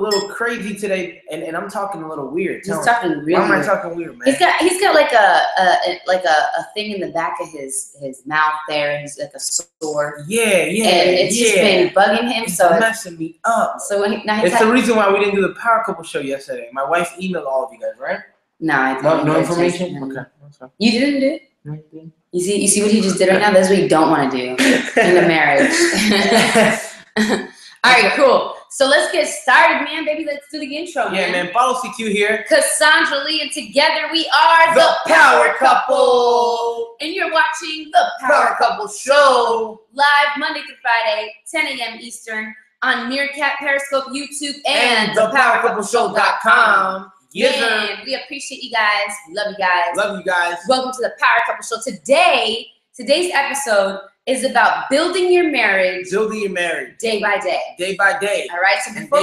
little crazy today, and I'm talking a little weird. He's talking really Why am I weird. talking weird, man? He's got like a thing in the back of his mouth there. He's like a sore. Yeah. And it's just been bugging him. It's so messing me up. So now it's the reason why we didn't do the Power Couple show yesterday. My wife emailed all of you guys, right? No information. Okay. You didn't do it. No. You see what he just did right now? That's what you don't want to do in a marriage. All right, cool. So let's get started, man. Baby, let's do the intro, man. Yeah, man. Follow CQ here. Cassandra Lee, and together we are the Power Couple. And you're watching the Power Couple Show live Monday through Friday, 10 a.m. Eastern on Meerkat, Periscope, YouTube, and thepowercoupleshow.com. Yes, and we appreciate you guys. We love you guys. Love you guys. Welcome to the Power Couple Show. Today's episode is about building your marriage. Day by day. Day by day. All right. So before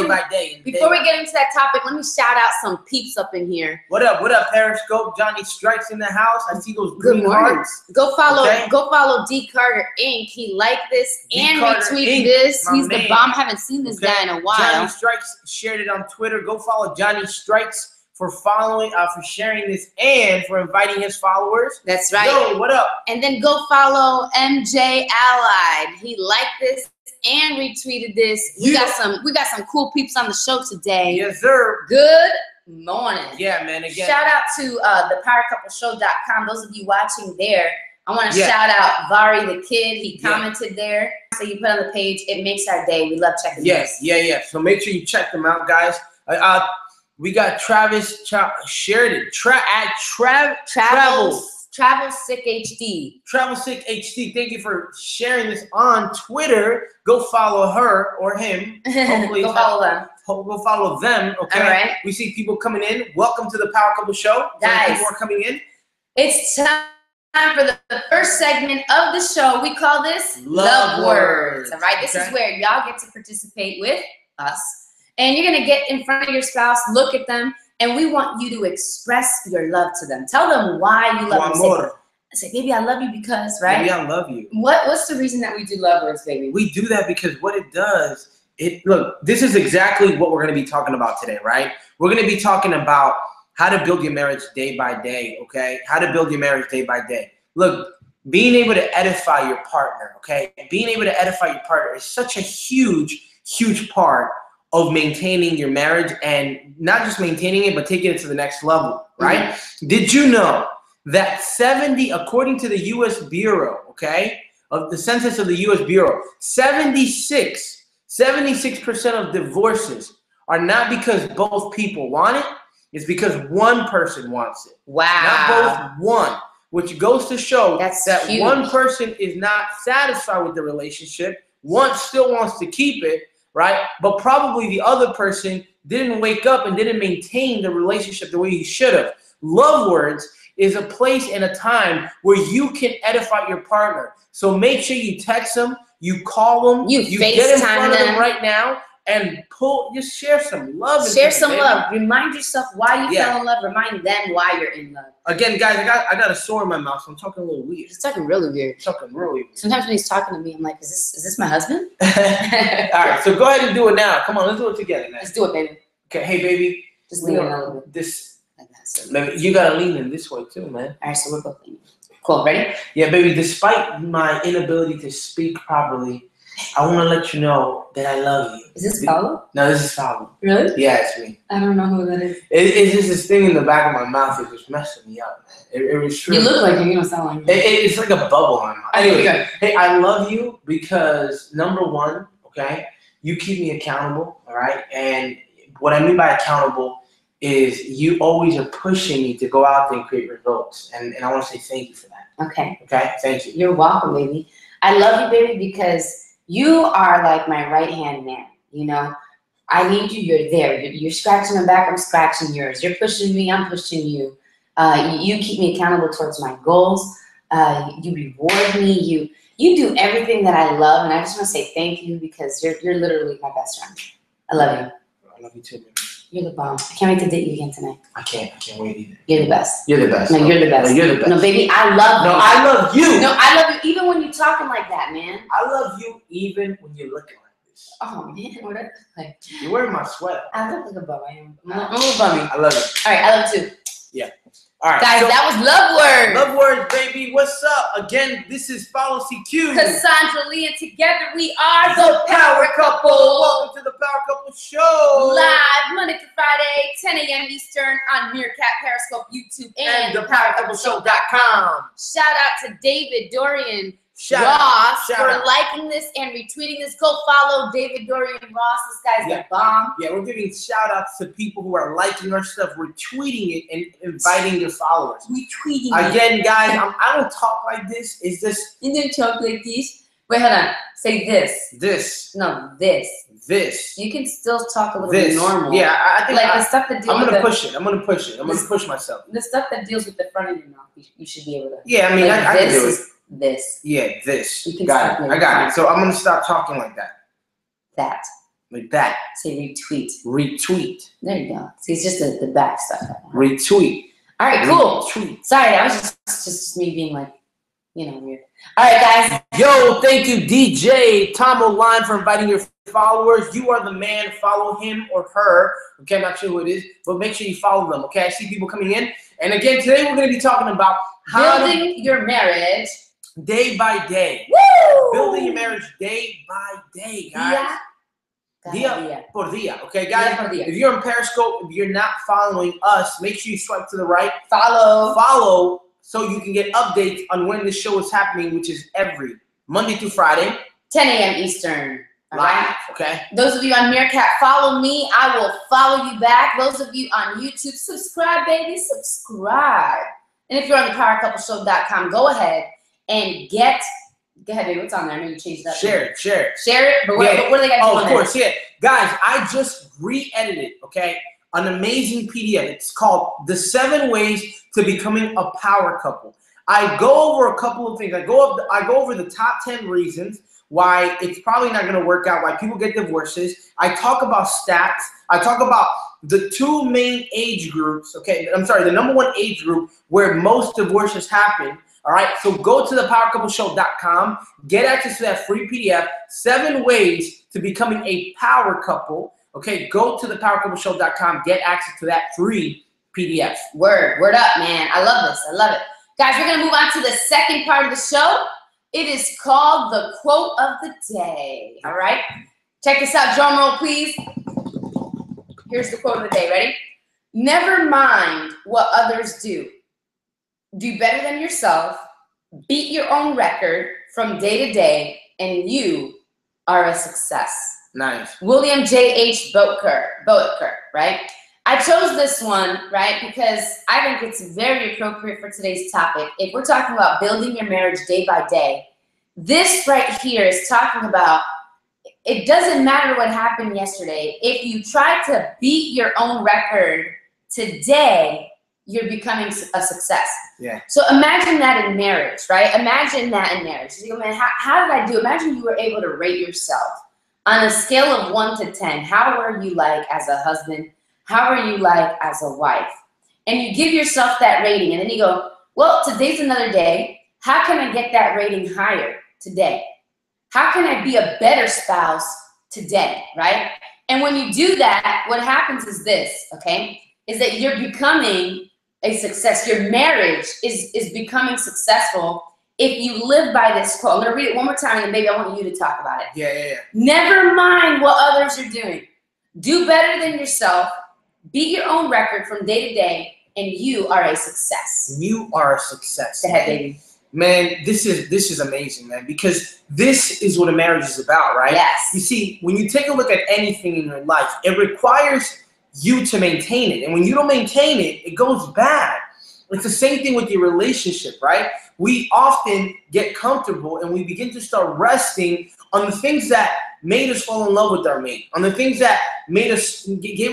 we get into that topic, let me shout out some peeps up in here. What up? Periscope. Johnny Strikes in the house. I see those green hearts. Go follow D Carter Inc. He liked this and retweeted this. He's the bomb. I haven't seen this guy in a while. Johnny Strikes shared it on Twitter. Go follow Johnny Strikes for following, for sharing this, and for inviting his followers. That's right. Yo, what up? And then go follow MJ Allied. He liked this and retweeted this. We got some cool peeps on the show today. Yes, sir. Good morning. Yeah, man. Again, shout out to thepowercoupleshow.com. Those of you watching there, I want to shout out Vari the Kid. He commented there. So you put on the page. It makes our day. We love checking this. Yeah. So make sure you check them out, guys. We got Travis shared it. Travel Sick HD. Travel Sick HD. Thank you for sharing this on Twitter. Go follow her or him. Hopefully, go follow them. Go follow them. Okay. All right. We see people coming in. Welcome to the Power Couple Show. Guys, people are coming in. It's time for the first segment of the show. We call this Love Words. All right. This is where y'all get to participate with us. And you're going to get in front of your spouse, look at them, and we want you to express your love to them. Tell them why you love them. Say, baby, I love you because, right? Baby, I love you. What's the reason that we do love words, baby? We do that because what it does, look, this is exactly what we're going to be talking about today, right? We're going to be talking about how to build your marriage day by day, okay? How to build your marriage day by day. Look, being able to edify your partner, okay? Being able to edify your partner is such a huge, huge part of maintaining your marriage, and not just maintaining it, but taking it to the next level, right? Mm-hmm. Did you know that according to the U.S. Bureau, okay, of the Census of the U.S. Bureau, 76% of divorces are not because both people want it, it's because one person wants it. Wow. Not both, one. Which goes to show that huge. One person is not satisfied with the relationship, one still wants to keep it, right? But probably the other person didn't wake up and didn't maintain the relationship the way he should have. Love Words is a place and a time where you can edify your partner. So make sure you text them, you call them, you get in front of them right now, and just share some love. Share some love. Remind yourself why you fell in love. Remind them why you're in love. Again, guys, I got a sore in my mouth, so I'm talking a little weird. He's talking really weird. Sometimes when he's talking to me, I'm like, is this my husband? All right, so go ahead and do it now. Come on, let's do it together now. Let's do it, baby. Okay, hey, baby. Just lean in a little bit. You gotta lean in this way too, man. All right, so we're both leaning. Cool, ready? Yeah, baby, despite my inability to speak properly, I want to let you know that I love you. Is this Paulo? No, this is Paulo. Really? Yeah, it's me. I don't know who that is. It's just this thing in the back of my mouth. It was messing me up, man. It was true. You look like him. You don't sound like him. It's like a bubble on my mouth. Anyway, hey, I love you because, number one, okay, you keep me accountable, all right? And what I mean by accountable is you always are pushing me to go out there and create results. And I want to say thank you for that. Okay. Okay? Thank you. You're welcome, baby. I love you, baby, because you are like my right-hand man, you know? I need you, you're there. You're scratching my back, I'm scratching yours. You're pushing me, I'm pushing you. You keep me accountable towards my goals. You reward me. You do everything that I love, and I just want to say thank you because you're literally my best friend. I love you. I love you too, baby. You're the bomb. I can't wait to date you again tonight. I can't wait either. You're the best. You're the best. No, you're the best. No, you're the best. No, baby, I love you. No, I love you. No, I love you even when you're talking like that, man. I love you even when you're looking like Oh man, what I like? You're wearing my sweater. I look like a bum. I'm a little bummy. I love it. All right, I love it too. Yeah. All right, guys, so, that was Love Word. Love Words, baby. What's up? Again, this is Follow CQ. Cassandra Lee, and together we are the Power Couple. Welcome to the Power Couple Show. Live Monday through Friday, 10 a.m. Eastern on Meerkat, Periscope, YouTube, and thepowercoupleshow.com. Shout out to David Dorian Ross for liking this and retweeting this. Go follow David Dorian Ross. This guy's the bomb. Yeah, we're giving shout outs to people who are liking our stuff, retweeting it, and inviting their followers. Retweeting Again, guys, I don't talk like this. Is this? You didn't talk like this. Wait, hold on. Say this. This. No, this. This. You can still talk a little bit normal. Yeah, I think like the stuff that deals I'm gonna push it. I'm gonna push it. I'm gonna push myself. The stuff that deals with the front of your mouth, you should be able to. Yeah, I mean, like I can do it. This. Yeah, this. You can got it. I got it. So I'm gonna stop talking like that. That. Like that. Say retweet. Retweet. There you go. See, it's just the back stuff. Retweet. All right, cool. Retweet. Sorry, that was just me being like, weird. All right, guys. Yo, thank you, DJ Tom O'Line, for inviting your followers. You are the man. Follow him or her. Okay, I'm not sure who it is, but make sure you follow them. Okay, I see people coming in. And again, today we're going to be talking about building your marriage day by day. Woo! Building your marriage day by day, guys. Dia por dia. Okay, guys? If you're on Periscope, if you're not following us, make sure you swipe to the right. Follow so you can get updates on when the show is happening, which is every Monday through Friday. 10 a.m. Eastern. Live, right? Okay. Those of you on Meerkat, follow me. I will follow you back. Those of you on YouTube, subscribe, baby. Subscribe. And if you're on thepowercoupleshow.com, go ahead and get. Go ahead, baby. What's on there? I know you changed it up. Share it. Share it. But what do they got to do on there? Of course, yeah. Guys, I just re-edited, okay, an amazing PDF. It's called The 7 Ways to Becoming a Power Couple. I go over a couple of things. I go over the top 10 reasons why it's probably not going to work out, why people get divorces. I talk about stats. I talk about the 2 main age groups, okay? I'm sorry, the number 1 age group where most divorces happen. All right, so go to thepowercoupleshow.com, get access to that free PDF, 7 ways to becoming a power couple. Okay, go to thepowercoupleshow.com, get access to that free PDF. Word up, man. I love this. I love it. Guys, we're going to move on to the second part of the show. It is called the quote of the day. All right, check this out. Drum roll, please. Here's the quote of the day. Ready? Never mind what others do. Do better than yourself, beat your own record from day to day, and you are a success. Nice. William J.H. Boetker, right? I chose this one, right, because I think it's very appropriate for today's topic. If we're talking about building your marriage day by day, this right here is talking about it doesn't matter what happened yesterday. If you try to beat your own record today, you're becoming a success. Yeah. So imagine that in marriage, right? Imagine that in marriage. You go, man, how did I do? Imagine you were able to rate yourself on a scale of 1 to 10. How were you like as a husband? How are you like as a wife? And you give yourself that rating, and then you go, well, today's another day. How can I get that rating higher today? How can I be a better spouse today, right? And when you do that, what happens is this, okay, is that you're becoming a success. Your marriage is becoming successful if you live by this quote. I'm going to read it one more time, and maybe I want you to talk about it. Yeah. Never mind what others are doing. Do better than yourself. Beat your own record from day to day, and you are a success. You are a success. Go ahead, baby. Man, this is amazing, man, because this is what a marriage is about, right? Yes. You see, when you take a look at anything in your life, it requires you to maintain it. And when you don't maintain it, it goes bad. It's the same thing with your relationship, right? We often get comfortable and we begin to start resting on the things that made us fall in love with our mate, on the things that gave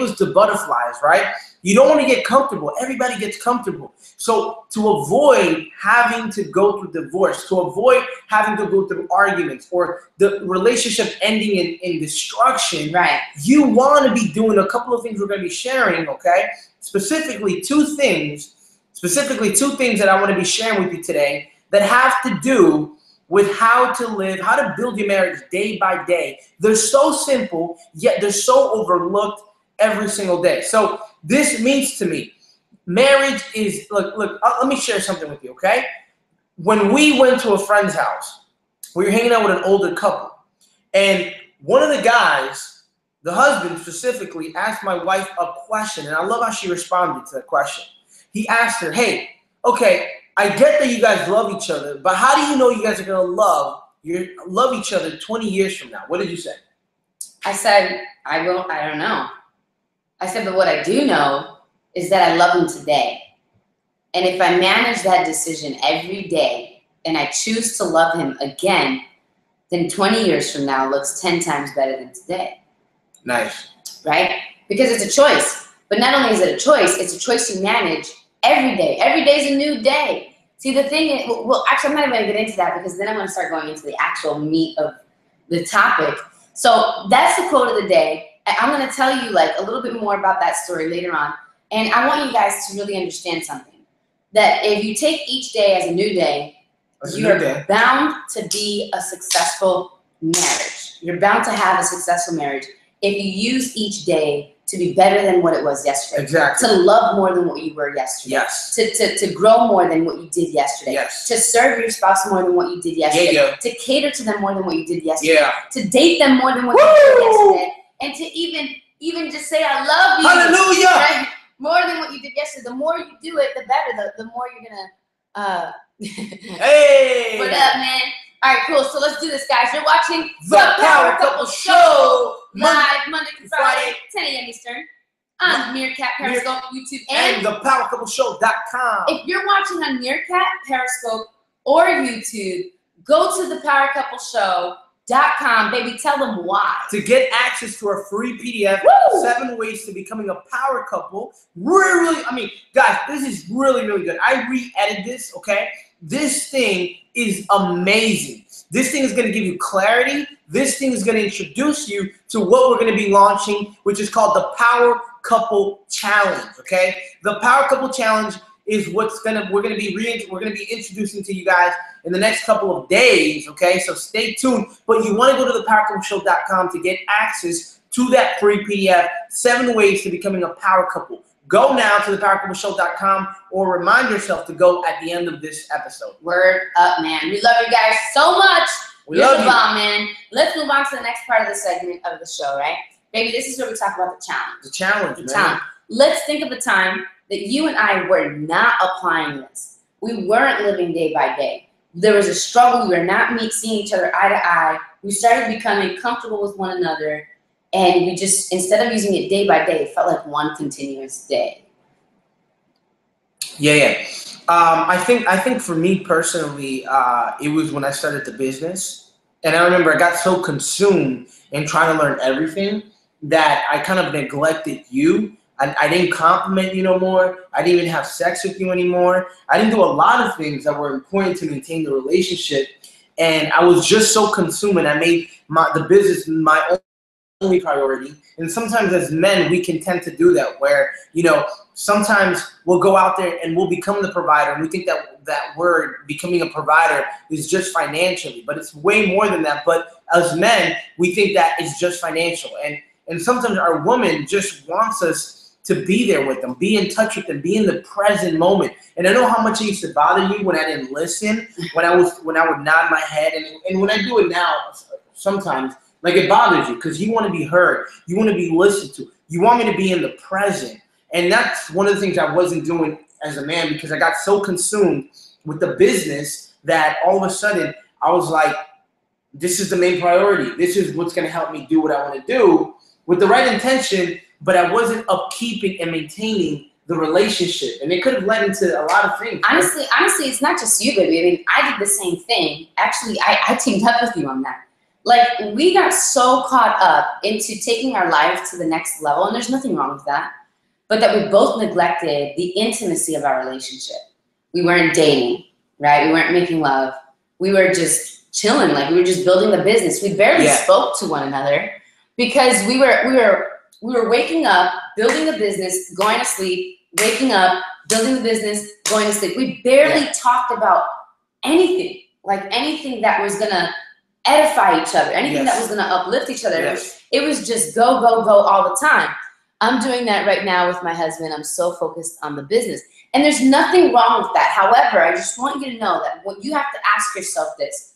us the butterflies, right? You don't want to get comfortable. Everybody gets comfortable. So to avoid having to go through divorce, to avoid having to go through arguments or the relationship ending in destruction, right? You want to be doing a couple of things we're going to be sharing, okay? Specifically two things that I want to be sharing with you today that have to do with how to live, how to build your marriage day by day. They're so simple, yet they're so overlooked every single day. So this means to me, marriage is, look, let me share something with you, okay? When we went to a friend's house, we were hanging out with an older couple, and one of the guys, the husband specifically, asked my wife a question, and I love how she responded to that question. He asked her, hey, okay, I get that you guys love each other, but how do you know you guys are going to love each other 20 years from now? What did you say? I said, I don't know. I said, but what I do know is that I love him today. And if I manage that decision every day and I choose to love him again, then 20 years from now looks 10 times better than today. Nice. Right? Because it's a choice. But not only is it a choice, it's a choice you manage every day. Every day is a new day. See, the thing is, well, actually, I'm not even going to get into that because then I'm going to start going into the actual meat of the topic. So that's the quote of the day. I'm going to tell you like a little bit more about that story later on. And I want you guys to really understand something. That if you take each day as a new day, you're bound to be a successful marriage. You're bound to have a successful marriage if you use each day to be better than what it was yesterday. Exactly. To love more than what you were yesterday. Yes. To grow more than what you did yesterday. Yes. To serve your spouse more than what you did yesterday. Yeah. To cater to them more than what you did yesterday. Yeah. To date them more than what you did yesterday. And to even just say, I love you. Hallelujah. Right? More than what you did yesterday. The more you do it, the better. The more you're gonna Hey! What up, man? Alright, cool. So let's do this, guys. You're watching The Power Couple Show live Monday through Friday, 10 a.m. Eastern on Meerkat, Periscope, YouTube, and thepowercoupleshow.com. If you're watching on Meerkat, Periscope, or YouTube, go to thepowercoupleshow.com, baby. Tell them why. To get access to our free PDF, 7 ways to becoming a power couple. Really, I mean, guys, this is really, really good. I re-edited this, okay? This thing is amazing. This thing is going to give you clarity. This thing is going to introduce you to what we're going to be launching, which is called the Power Couple Challenge, okay? The Power Couple Challenge is we're going to be introducing to you guys in the next couple of days, okay? So stay tuned. But you want to go to thepowercoupleshow.com to get access to that free PDF, 7 ways to becoming a power couple. Go now to thepowercoupleshow.com or remind yourself to go at the end of this episode. Word up, man. We love you guys so much. We love you. Bomb, man. Let's move on to the next part of the segment of the show, right? Baby, this is where we talk about the challenge. The challenge, man. Challenge. Let's think of the time that you and I were not applying this. We weren't living day by day. There was a struggle. We were not seeing each other eye to eye. We started becoming comfortable with one another. And we just, instead of using it day by day, it felt like one continuous day. Yeah. I think for me personally, it was when I started the business. And I remember I got so consumed in trying to learn everything that I kind of neglected you. I didn't compliment you no more. I didn't even have sex with you anymore. I didn't do a lot of things that were important to maintain the relationship. And I was just so consumed, and I made the business my only priority. And sometimes as men, we can tend to do that where, sometimes we'll go out there and we'll become the provider. And we think that word, becoming a provider, is just financially, but it's way more than that. But as men, we think that it's just financial. And sometimes our woman just wants us to be there with them, be in touch with them, be in the present moment. And I know how much it used to bother you when I didn't listen, when I would nod my head. And when I do it now, sometimes, like, it bothers you because you want to be heard. You want to be listened to. You want me to be in the present. And that's one of the things I wasn't doing as a man because I got so consumed with the business that all of a sudden I was like, this is the main priority. This is what's going to help me do what I want to do with the right intention, but I wasn't upkeeping and maintaining the relationship. And it could have led into a lot of things. Honestly, it's not just you, baby. I mean, I did the same thing. Actually, I teamed up with you on that. Like, we got so caught up into taking our life to the next level, and there's nothing wrong with that, but that we both neglected the intimacy of our relationship. We weren't dating, right? We weren't making love. We were just chilling. Like, we were just building the business. We barely spoke to one another because we were waking up, building the business, going to sleep, waking up, building the business, going to sleep. We barely talked about anything. like anything that was gonna edify each other, anything Yes. that was gonna uplift each other. Yes. It was just go, go, go all the time. I'm doing that right now with my husband. I'm so focused on the business. And there's nothing wrong with that. However, I just want you to know that what you have to ask yourself this.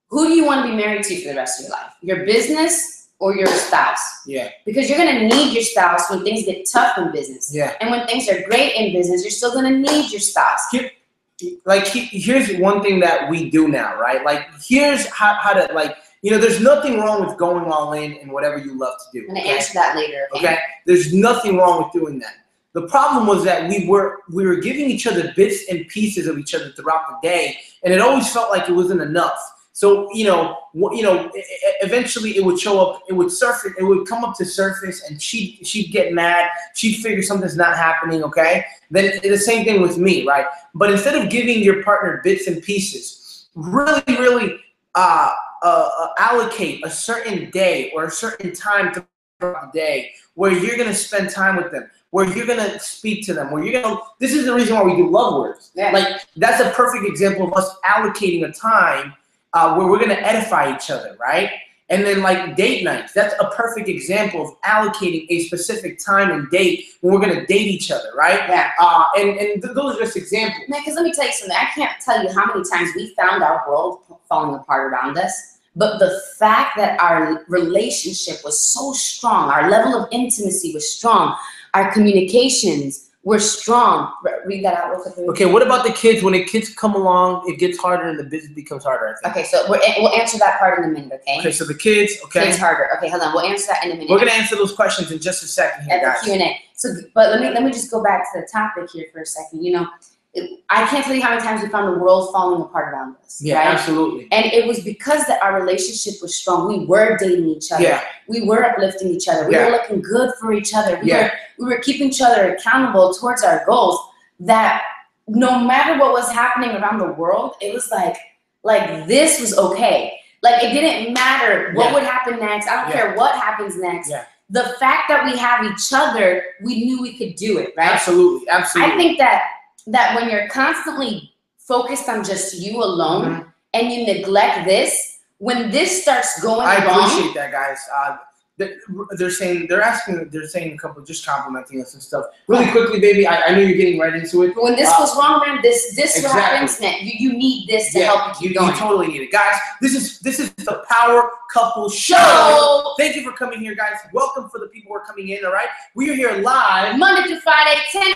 Who do you want to be married to for the rest of your life? Your business or your spouse? Yeah. Because you're going to need your spouse when things get tough in business. Yeah. And when things are great in business, you're still going to need your spouse. Here's one thing that we do now, right? Like, here's how to, like, you know, there's nothing wrong with going all in whatever you love to do. I'm going to answer that later. Okay? There's nothing wrong with doing that. The problem was that we were giving each other bits and pieces of each other throughout the day, and it always felt like it wasn't enough. So, eventually it would show up, it would surface, it would come up to surface, and she'd get mad. She'd figure something's not happening, okay? Then the same thing with me, right? But instead of giving your partner bits and pieces, really allocate a certain day or a certain time throughout the day where you're going to spend time with them, where you're going to speak to them, where you're going to, this is the reason why we do love words. Yeah. Like, that's a perfect example of us allocating a time where we're going to edify each other, right? And then, like, date nights, that's a perfect example of allocating a specific time and date when we're going to date each other, right? Yeah. And those are just examples. Man, because let me tell you something. I can't tell you how many times we found our world falling apart around us. But the fact that our relationship was so strong, our level of intimacy was strong, our communications were strong. Read that out real quickly. Okay, what about the kids? When the kids come along, it gets harder and the business becomes harder, I think. Okay, so we'll answer that part in a minute, okay? Okay, so the kids, okay. Kids harder. Okay, hold on. We'll answer that in a minute. We're gonna answer those questions in just a second here, At guys. the Q&A. So, but let me just go back to the topic here for a second. You know, I can't tell you how many times we found the world falling apart around us. Yeah, right? absolutely. And it was because that our relationship was strong. We were dating each other. Yeah. We were uplifting each other. We Yeah. were looking good for each other. Yeah. We were keeping each other accountable towards our goals. That no matter what was happening around the world, it was like this was okay. Like, it didn't matter what Yeah. would happen next. I don't Yeah. care what happens next. Yeah. The fact that we have each other, we knew we could do it, right? Absolutely, absolutely. I think that when you're constantly focused on just you alone and you neglect this, when this starts going I wrong, appreciate that, guys. They're saying a couple, just complimenting us and stuff. Really quickly, baby, I know you're getting right into it. but when this goes wrong, man, this Exactly. what happens, man. You need this to help you keep going. You totally need it, guys. This is the Power Couple Show. Show. Thank you for coming here, guys. Welcome for the people who are coming in. All right, we are here live Monday through Friday, 10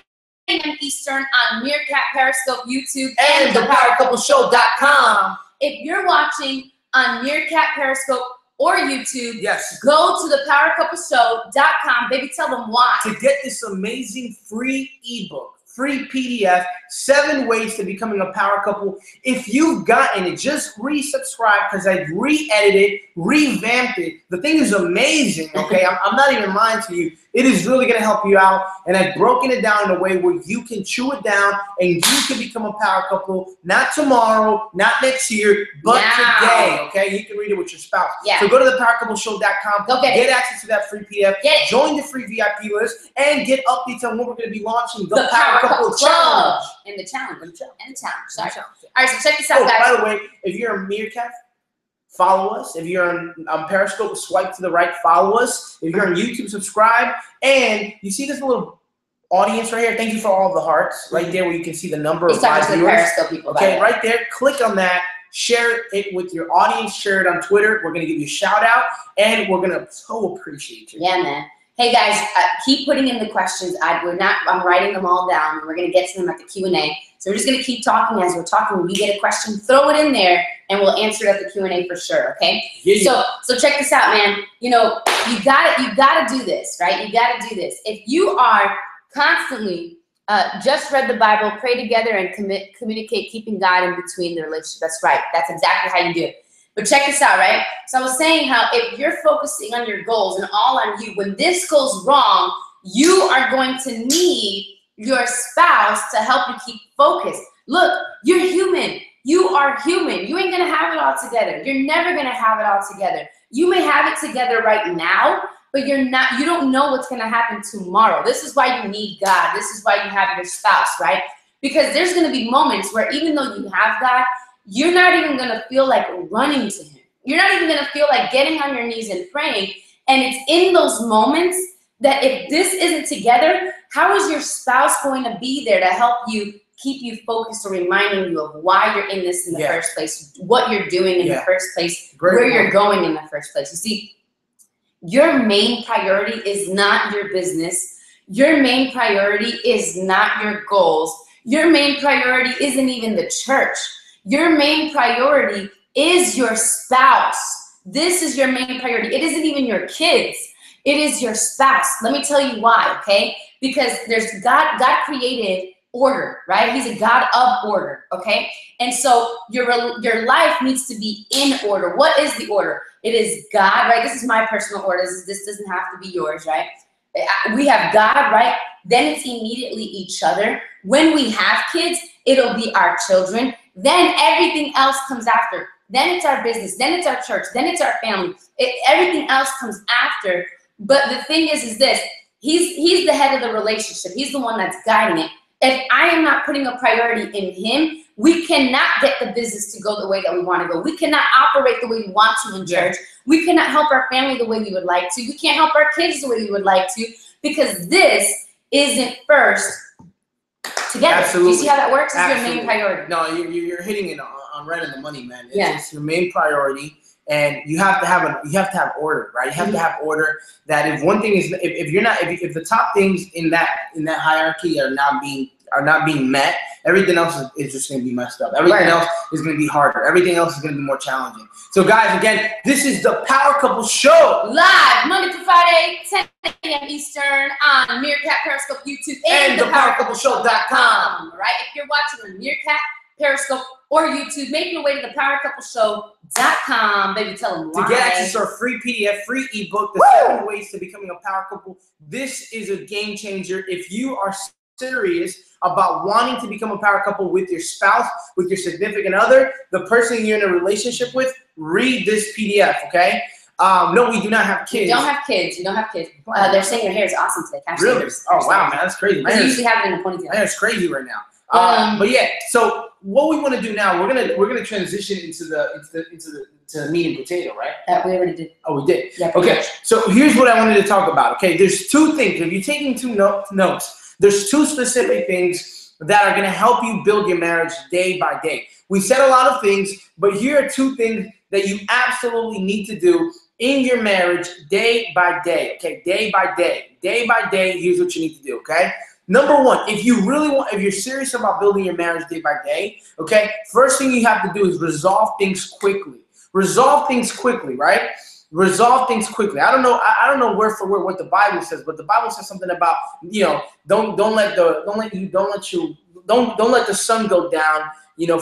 a.m. Eastern on Meerkat, Periscope, YouTube, and thepowercoupleshow.com. If you're watching on Meerkat, Periscope, or YouTube, Yes. go to thepowercoupleshow.com. Baby, tell them why. To get this amazing free ebook, free PDF, 7 ways to becoming a power couple. If you've gotten it, just resubscribe because I've re-edited, revamped it. The thing is amazing, okay? I'm not even lying to you. It is really going to help you out, and I've broken it down in a way where you can chew it down and you can become a power couple, not tomorrow, not next year, but Now. today, okay? You can read it with your spouse. Yeah. So go to thepowercoupleshow.com. Go get it. access to that free PDF. Get it. Join the free VIP list and get updates on what we're going to be launching. The Power Couple Club. Challenge. And the challenge. And the challenge. And the challenge. Sorry. Challenge. All right, so check this out, Oh, guys. by the way, if you're a Meerkat, follow us. If you're on Periscope, swipe to the right, follow us. If you're on YouTube, subscribe. And you see this little audience right here? Thank you for all the hearts right there where you can see the number He's of talking live to the viewers. Periscope people. by the Okay, way. right there. Click on that. Share it with your audience. Share it on Twitter. We're going to give you a shout out. And we're going to so appreciate you. Yeah, man. Hey guys, keep putting in the questions. I'm writing them all down, and we're gonna get to them at the Q&A. So we're just gonna keep talking as we're talking. When you get a question, throw it in there, and we'll answer it at the Q&A for sure. Okay? Yeah. So check this out, man. You know, you gotta do this, right? You gotta do this. If you are constantly just read the Bible, pray together, and communicate, keeping God in between the relationship. That's right. That's exactly how you do it. But check this out, right? So I was saying how if you're focusing on your goals and all on you, when this goes wrong, you are going to need your spouse to help you keep focused. Look, you're human. You are human. You ain't gonna have it all together. You're never gonna have it all together. You may have it together right now, but you don't know what's gonna happen tomorrow. This is why you need God. This is why you have your spouse, right? Because there's gonna be moments where even though you have God, you're not even going to feel like running to him. You're not even going to feel like getting on your knees and praying. And it's in those moments that if this isn't together, how is your spouse going to be there to help you, keep you focused, or reminding you of why you're in this in the first place, what you're doing in the first place, where you're going in the first place? You see, your main priority is not your business. Your main priority is not your goals. Your main priority isn't even the church. Your main priority is your spouse. This is your main priority. It isn't even your kids. It is your spouse. Let me tell you why, okay? Because there's God created order, right? He's a God of order, okay? And so your life needs to be in order. What is the order? It is God, right? This is my personal order. This doesn't have to be yours, right? We have God, right? Then it's immediately each other. When we have kids, it'll be our children. Then everything else comes after. Then it's our business. Then it's our church. Then it's our family. Everything else comes after. But the thing is this, he's the head of the relationship. He's the one that's guiding it. If I am not putting a priority in him, we cannot get the business to go the way that we want to go. We cannot operate the way we want to in church. We cannot help our family the way we would like to. We can't help our kids the way we would like to, because this isn't first together. Absolutely. Do you see how that works? It's Absolutely. your main priority. No, you're hitting it on right in the money, man. It's your main priority. And you have to have order, right? You have to have order. That if one thing is, if the top things in that hierarchy are not being met, everything else is just going to be messed up. Everything else is going to be harder. Everything else is going to be more challenging. So, guys, again, this is the Power Couple Show, live Monday through Friday, 10 a.m. Eastern on Meerkat, Periscope, YouTube, and thepowercoupleshow.com. Right? If you're watching on Meerkat, Periscope, or YouTube, make your way to thepowercoupleshow.com. Baby, tell them why. To get access to our free PDF, free ebook, The 7 Ways to Becoming a Power Couple. This is a game changer. If you are serious about wanting to become a power couple with your spouse, with your significant other, the person you're in a relationship with, read this PDF, okay? No, we do not have kids. You don't have kids. You don't have kids. They're saying your hair is awesome today. Really? Oh, wow, man, that's crazy. You usually have it in a ponytail. My hair's crazy right now. But yeah, so what we want to do now, we're gonna transition into the meat and potato, right? That we already did. Oh, we did. Yeah. Okay. So here's what I wanted to talk about. Okay, there's two things. If you're taking notes, there's two specific things that are gonna help you build your marriage day by day. We said a lot of things, but here are two things that you absolutely need to do in your marriage day by day. Okay, day by day. Day by day. Here's what you need to do. Okay. Number one, if you're serious about building your marriage day by day, okay, first thing you have to do is resolve things quickly. Resolve things quickly, right? Resolve things quickly. I don't know word for word what the Bible says, but the Bible says something about, don't let the sun go down,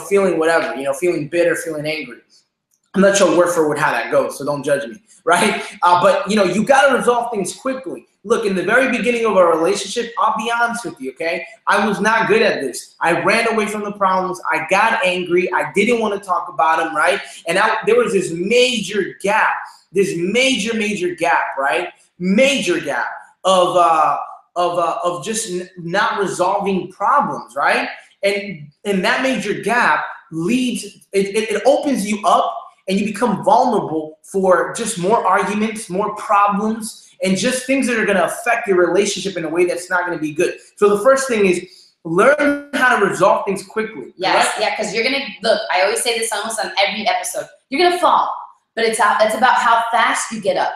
feeling whatever, feeling bitter, feeling angry. I'm not sure word for word how that goes, so don't judge me, right? But you got to resolve things quickly. Look, in the very beginning of our relationship, I'll be honest with you, okay? I was not good at this. I ran away from the problems. I got angry. I didn't want to talk about them, right? And there was this major gap, right? Major gap of just not resolving problems, right? And that major gap it opens you up, and you become vulnerable for just more arguments, more problems, and just things that are going to affect your relationship in a way that's not going to be good. So the first thing is learn how to resolve things quickly. Yes, right? Yeah, because you're going to, look, I always say this almost on every episode. You're going to fall, but it's about how fast you get up.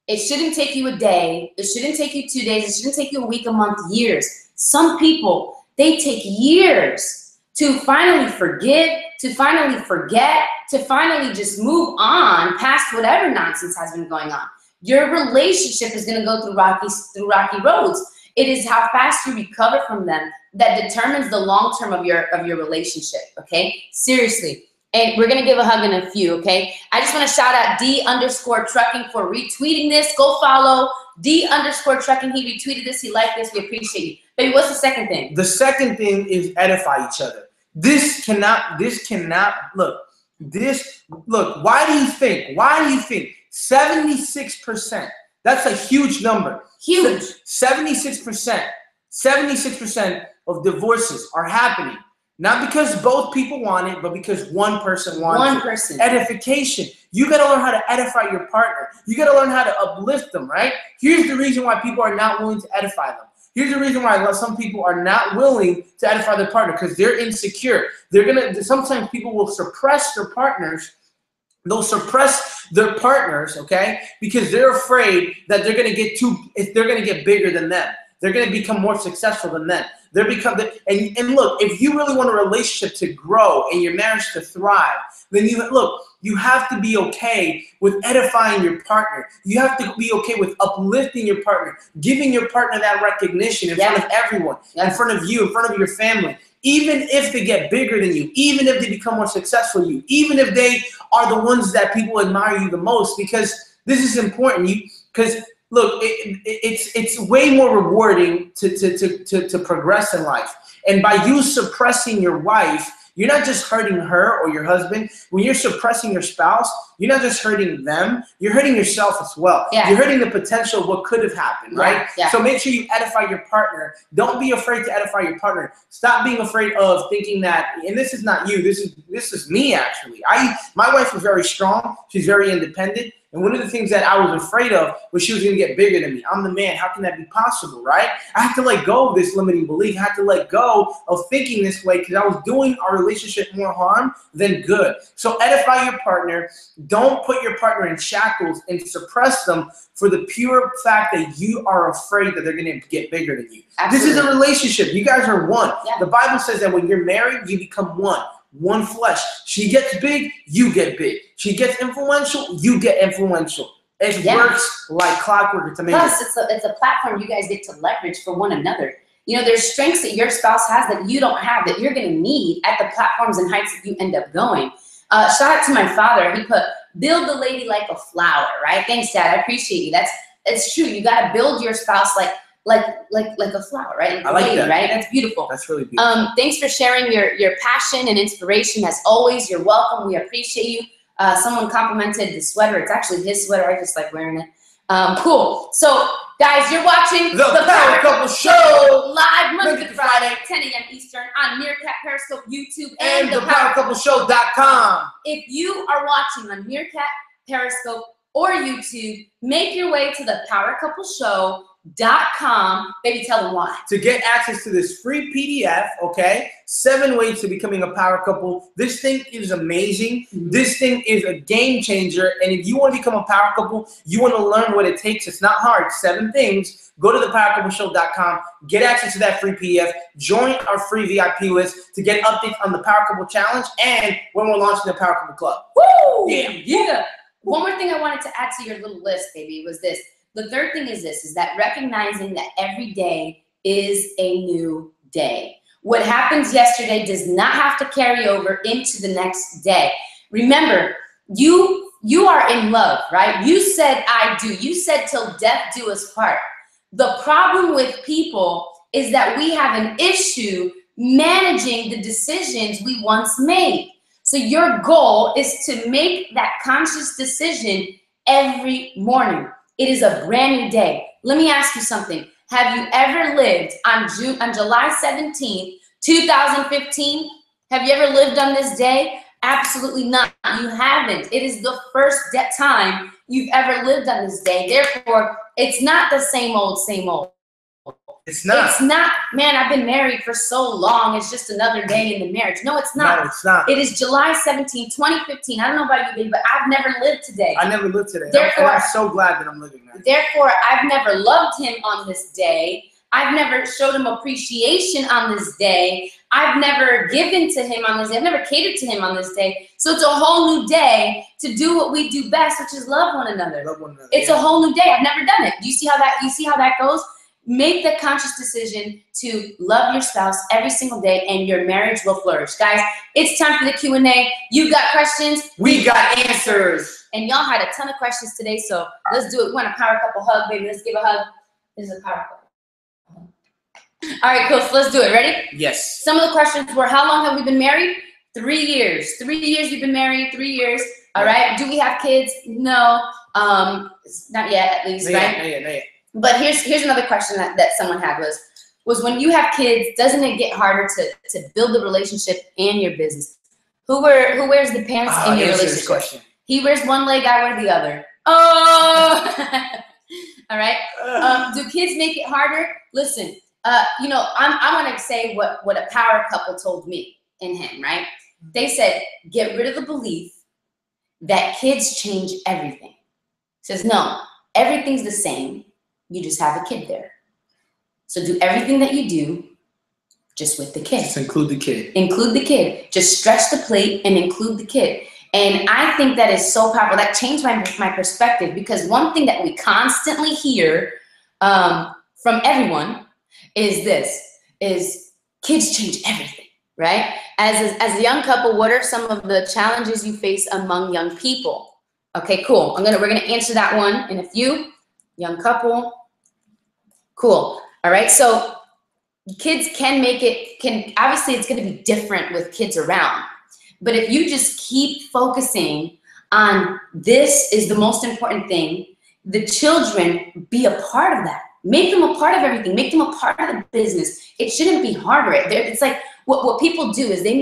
It shouldn't take you a day. It shouldn't take you 2 days. It shouldn't take you a week, a month, years. Some people, they take years to finally forgive, to finally forget, to finally just move on past whatever nonsense has been going on. Your relationship is going to go through rocky roads. It is how fast you recover from them that determines the long term of your relationship. Okay, seriously. And we're going to give a hug in a few. Okay, I just want to shout out D_trucking for retweeting this. Go follow D_trucking. He retweeted this. He liked this. We appreciate you. Baby, what's the second thing? The second thing is edify each other. Why do you think 76%, that's a huge number. Huge. 76% of divorces are happening Not because both people want it, but because one person wants it. One person. Edification. You got to learn how to edify your partner. You got to learn how to uplift them, right? Here's the reason why people are not willing to edify them. Here's the reason why some people are not willing to edify their partner, because they're insecure. Sometimes people will suppress their partners. They'll suppress their partners, okay? Because they're afraid that they're going to get bigger than them. They're going to become more successful than them. And look, if you really want a relationship to grow and your marriage to thrive, then you have to be okay with edifying your partner. You have to be okay with uplifting your partner, giving your partner that recognition in front of everyone, in front of you, in front of your family. Even if they get bigger than you, even if they become more successful than you, even if they are the ones that people admire you the most, because this is important. Because look, it's way more rewarding to progress in life. And by you suppressing your wife, you're not just hurting her or your husband. When you're suppressing your spouse, you're not just hurting them, you're hurting yourself as well. Yeah. You're hurting the potential of what could have happened, right? Yeah. So make sure you edify your partner. Don't be afraid to edify your partner. Stop being afraid of thinking that, and this is not you, this is me actually. My wife is very strong, she's very independent. And one of the things that I was afraid of was she was going to get bigger than me. I'm the man. How can that be possible, right? I had to let go of this limiting belief. I had to let go of thinking this way because I was doing our relationship more harm than good. So edify your partner. Don't put your partner in shackles and suppress them for the pure fact that you are afraid that they're going to get bigger than you. Absolutely. This is a relationship. You guys are one. Yeah. The Bible says that when you're married, you become one. One flesh. She gets big, you get big. She gets influential, you get influential. It works like clockwork. It's amazing. Plus, it's a platform you guys get to leverage for one another. You know, there's strengths that your spouse has that you don't have that you're going to need at the platforms and heights that you end up going. Shout out to my father. He put, build the lady like a flower, right? Thanks, Dad. I appreciate you. It's true. You got to build your spouse like a flower, right? Like I like lady, that. Right? That's beautiful. That's really beautiful. Thanks for sharing your passion and inspiration. As always, you're welcome. We appreciate you. Someone complimented the sweater. It's actually his sweater. I just like wearing it. Cool. So, guys, you're watching the Power Couple Show live Monday through Friday, 10 a.m. Eastern on Meerkat, Periscope, YouTube, and thepowercoupleshow.com. If you are watching on Meerkat, Periscope, or YouTube, make your way to the powercoupleshow.com. Baby, tell them why. To get access to this free PDF, okay? 7 ways to becoming a power couple. This thing is amazing. This thing is a game changer. And if you want to become a power couple, you want to learn what it takes. It's not hard. 7 things. Go to thepowercoupleshow.com. Get access to that free PDF. Join our free VIP list to get updates on the Power Couple Challenge and when we're launching the Power Couple Club. Woo! Yeah. One more thing I wanted to add to your little list, baby, was this. The third thing is this, is that recognizing that every day is a new day. What happens yesterday does not have to carry over into the next day. Remember, you are in love, right? You said, I do. You said, till death do us part. The problem with people is that we have an issue managing the decisions we once made. So your goal is to make that conscious decision every morning. It is a brand new day. Let me ask you something. Have you ever lived on July 17th, 2015? Have you ever lived on this day? Absolutely not. You haven't. It is the first time you've ever lived on this day. Therefore, it's not the same old, same old. It's not. It's not, man, I've been married for so long. It's just another day in the marriage. No, it's not. No, it's not. It is July 17, 2015. I don't know about you, baby, but I've never lived today. I never lived today. Therefore, I'm so glad that I'm living now. Therefore, I've never loved him on this day. I've never showed him appreciation on this day. I've never given to him on this day. I've never catered to him on this day. So it's a whole new day to do what we do best, which is love one another. Love one another. It's a whole new day. I've never done it. You see how that goes? Make the conscious decision to love your spouse every single day and your marriage will flourish. Guys, it's time for the Q&A. You got questions? We got answers. And y'all had a ton of questions today, so let's do it. We want a power couple hug, baby. Let's give a hug. This is a power couple. All right, cool. So let's do it. Ready? Yes. Some of the questions were, how long have we been married? 3 years. 3 years we've been married. 3 years. All right. Do we have kids? No. Not yet, at least, right? Not yet. But here's another question that someone had was, was when you have kids, doesn't it get harder to build the relationship and your business? Who wears the pants in your relationship? Question. He wears one leg, I wear the other. Oh, all right. Do kids make it harder? Listen, you know, I'm gonna say what a power couple told me and him, right? They said, get rid of the belief that kids change everything. Says, no, everything's the same. You just have a kid there. So do everything that you do just with the kid. Just include the kid. Include the kid. Just stretch the plate and include the kid. And I think that is so powerful. That changed my perspective, because one thing that we constantly hear from everyone is kids change everything, right? As a young couple, what are some of the challenges you face among young people? Okay, cool. We're gonna answer that one in a few. Young couple. Cool. All right. So kids obviously it's gonna be different with kids around. But if you just keep focusing on this is the most important thing, the children be a part of that. Make them a part of everything. Make them a part of the business. It shouldn't be harder. It's like what people do is when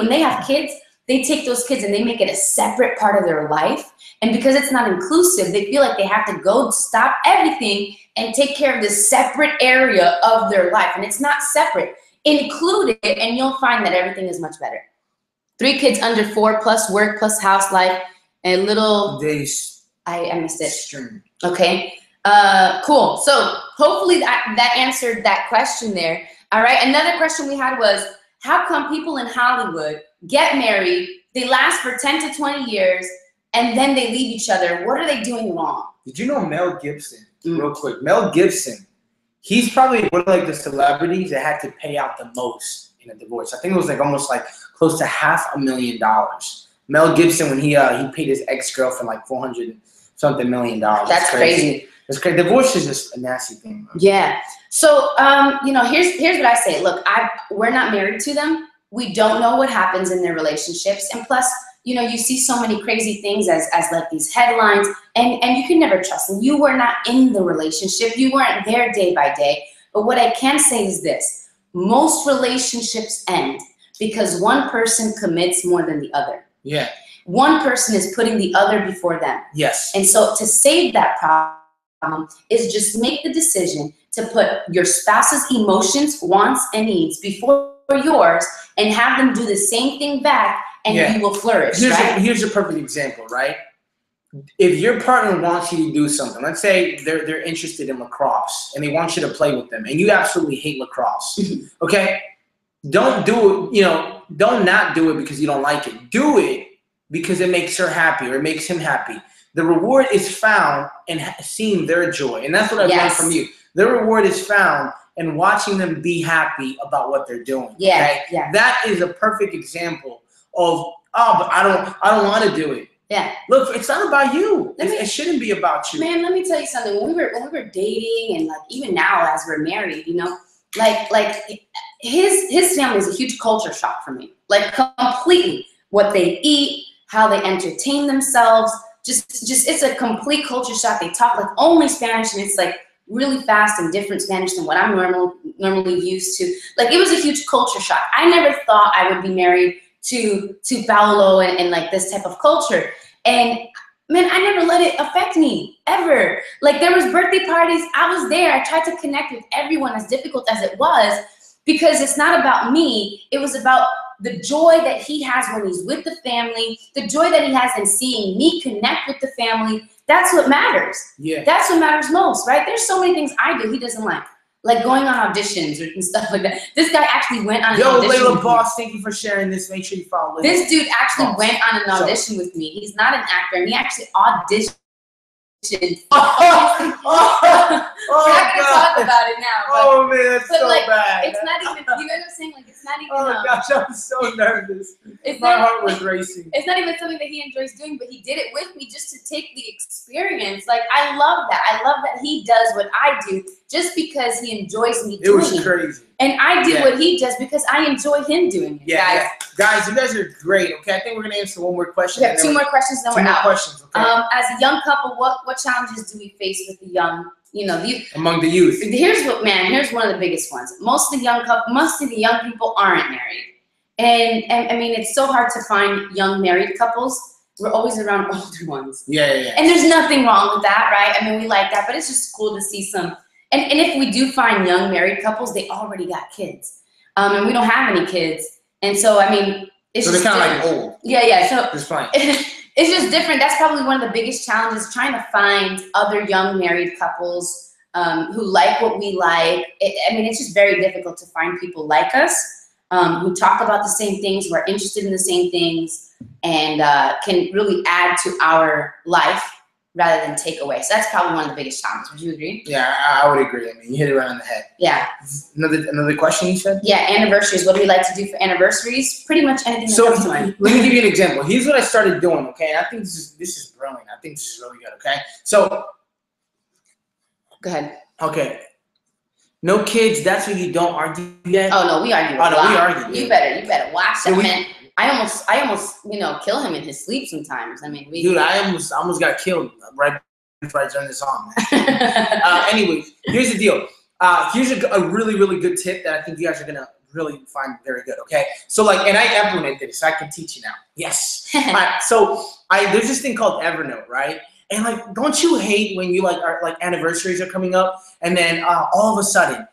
they have kids, they take those kids and they make it a separate part of their life. And because it's not inclusive, they feel like they have to go stop everything and take care of this separate area of their life. And it's not separate. Include it and you'll find that everything is much better. 3 kids under 4 plus work plus house life and little days. I missed it. String. Okay. Cool. So hopefully that answered that question there. All right. Another question we had was, how come people in Hollywood get married, they last for 10 to 20 years, and then they leave each other? What are they doing wrong? Did you know Mel Gibson? Real quick. Mel Gibson, he's probably one of like the celebrities that had to pay out the most in a divorce. I think it was like almost like close to $500,000. Mel Gibson, when he paid his ex-girlfriend like $400-something million. That's crazy. That's crazy. Divorce is just a nasty thing. Bro. Yeah. So, you know, here's what I say. Look, we're not married to them. We don't know what happens in their relationships. And plus, you know, you see so many crazy things as like these headlines, and you can never trust them. You were not in the relationship. You weren't there day by day. But what I can say is this. Most relationships end because one person commits more than the other. Yeah. One person is putting the other before them. Yes. And so to save that problem is just make the decision to put your spouse's emotions, wants, and needs before yours and have them do the same thing back, and you will flourish. Here's a perfect example, right? If your partner wants you to do something, let's say they're interested in lacrosse and they want you to play with them, and you absolutely hate lacrosse, okay? Don't do it, you know, don't not do it because you don't like it. Do it because it makes her happy or it makes him happy. The reward is found in seeing their joy. And that's what I've learned from you. The reward is found in watching them be happy about what they're doing. Yeah, okay? yeah. That is a perfect example of, oh, but I don't want to do it. Yeah. Look, it's not about you. It shouldn't be about you. Man, let me tell you something. When we were dating, and like even now as we're married, you know, like his family is a huge culture shock for me. Like completely. What they eat, how they entertain themselves, just it's a complete culture shock. They talk like only Spanish, and it's like really fast and different Spanish than what I'm normally used to. Like it was a huge culture shock. I never thought I would be married to Paolo and like this type of culture. And man, I never let it affect me ever. Like there was birthday parties, I was there. I tried to connect with everyone, as difficult as it was, because it's not about me. It was about the joy that he has when he's with the family, the joy that he has in seeing me connect with the family. That's what matters. Yeah. That's what matters most, right? There's so many things I do he doesn't like going on auditions and stuff like that. This guy actually went on an audition. Yo, Layla Boss, thank you for sharing this. Make sure you follow Layla. This dude actually went on an audition with me. He's not an actor, and he actually auditioned. Oh, We're not gonna talk about it now. Oh man, it's so like, bad. It's not even. You know what I'm saying? Like it's not even. Oh gosh, I'm so nervous. My heart was racing. It's not even something that he enjoys doing, but he did it with me just to take the experience. Like I love that. I love that he does what I do just because he enjoys me doing it. It was crazy. And I do what he does because I enjoy him doing it. Yeah, guys, you guys are great. Okay, I think we're gonna answer one more question. We have 2 more questions, then we're out. Questions. Okay. As a young couple, what challenges do we face with the young you know, these among the youth. Here's one of the biggest ones. Most of the young people aren't married. And I mean, it's so hard to find young married couples. We're always around older ones. Yeah. And there's nothing wrong with that, right? I mean, we like that, but it's just cool to see some. And if we do find young married couples, they already got kids. And we don't have any kids. And so, I mean, it's so just they're kind of like old. Yeah. So it's fine. It's just different. That's probably one of the biggest challenges, trying to find other young married couples who like what we like. I mean, it's just very difficult to find people like us. Who talk about the same things, who are interested in the same things, and can really add to our life rather than take away. So that's probably one of the biggest challenges. Would you agree? Yeah, I would agree. I mean, you hit it right on the head. Yeah. Another question you said? Yeah, anniversaries. What do we like to do for anniversaries? Pretty much anything that comes to mind. Let me give you an example. Here's what I started doing, okay? I think this is brilliant. I think this is really good, okay? So. Go ahead. Okay. No kids, that's when you don't argue yet? Oh, no, we argue a lot. Oh, no, we argue. You better watch that, man. I almost, kill him in his sleep sometimes. I mean, Dude, I almost got killed right before I turned this on, man. Anyway, here's the deal. Here's a really, really good tip that I think you guys are going to really find very good, okay? So, like, and I implemented it, so I can teach you now. Yes. All right, so there's this thing called Evernote, right? And like, don't you hate when you anniversaries are coming up, and then all of a sudden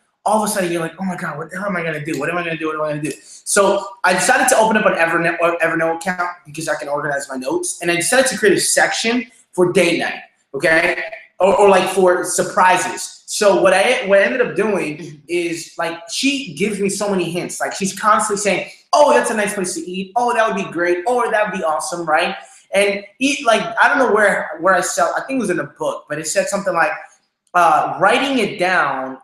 you're like, oh my God, what the hell am I gonna do? What am I gonna do? So I decided to open up an Evernote account because I can organize my notes, and I decided to create a section for date night, okay, or like for surprises. So what I ended up doing is, like, she gives me so many hints. Like, she's constantly saying, oh, that's a nice place to eat. Oh, that would be great. Oh, that would be awesome, right? And I don't know where I saw, I think it was in a book, but it said something like, writing it down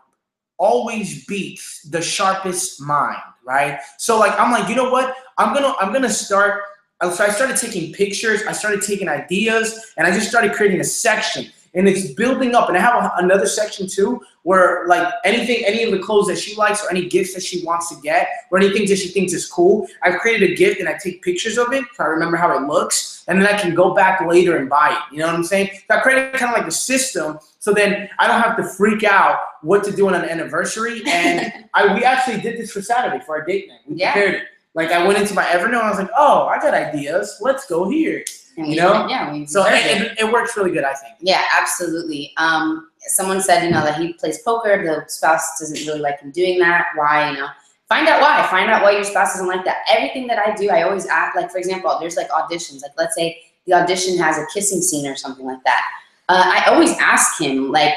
always beats the sharpest mind, right? So like, I'm like, you know what? I'm gonna start. So I started taking pictures, I started taking ideas, and I just started creating a section. And it's building up. And I have another section too, where like any of the clothes that she likes, or any gifts that she wants to get, or anything that she thinks is cool, I've created a gift and I take pictures of it so I remember how it looks, and then I can go back later and buy it. You know what I'm saying? So I created kind of like a system, so then I don't have to freak out what to do on an anniversary. And we actually did this for Saturday for our date night. We prepared it. Like, I went into my Evernote and I was like, oh, I got ideas. Let's go here. You know? Yeah. So it works really good, I think. Yeah, absolutely. Someone said, that he plays poker. The spouse doesn't really like him doing that. Why? Find out why. Find out why your spouse doesn't like that. Everything that I do, I always act like, for example, there's like auditions. Like, let's say the audition has a kissing scene or something like that. I always ask him, like,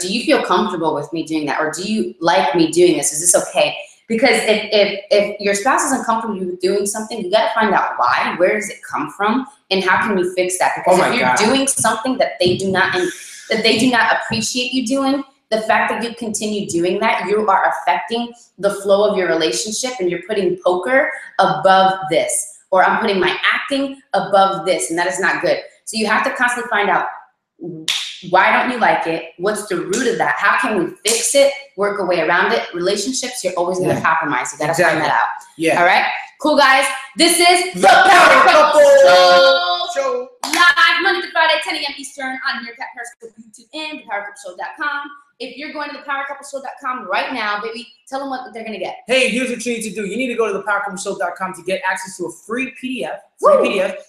do you feel comfortable with me doing that? Or do you like me doing this? Is this okay? Because if your spouse isn't comfortable with doing something, you got to find out why. Where does it come from, and how can we fix that? Because if you're doing something that they do not appreciate you doing, the fact that you continue doing that, you are affecting the flow of your relationship, and you're putting poker above this, or I'm putting my acting above this, and that is not good. So you have to constantly find out, why don't you like it? What's the root of that? How can we fix it? Work a way around it. Relationships, you're always going to compromise. You got to find that out. Yeah. All right. Cool, guys. This is the Power Couple Show. Live Monday to Friday, 10 a.m. Eastern on Meerkat, Periscope, YouTube, and thepowercoupleshow.com. If you're going to thepowercoupleshow.com right now, baby, tell them what they're going to get. Hey, here's what you need to do. You need to go to thepowercoupleshow.com to get access to a free PDF.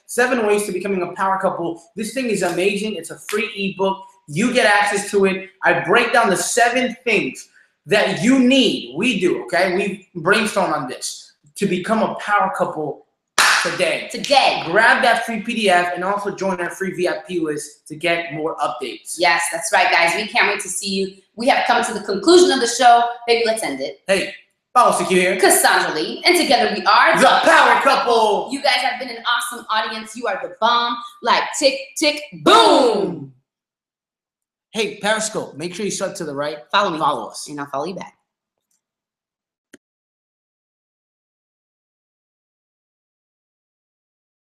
7 ways to becoming a power couple. This thing is amazing. It's a free ebook. You get access to it. I break down the 7 things that you need. We do, okay? We brainstorm on this to become a power couple today. Grab that free PDF and also join our free VIP list to get more updates. Yes, that's right, guys. We can't wait to see you. We have come to the conclusion of the show. Baby, let's end it. Hey, Paulo Secure here. Cassandra Lee. And together we are the Power Couple. You guys have been an awesome audience. You are the bomb. Like tick, tick, boom. Hey, Periscope, make sure you swipe to the right. Follow me. Follow us. And I'll follow you back.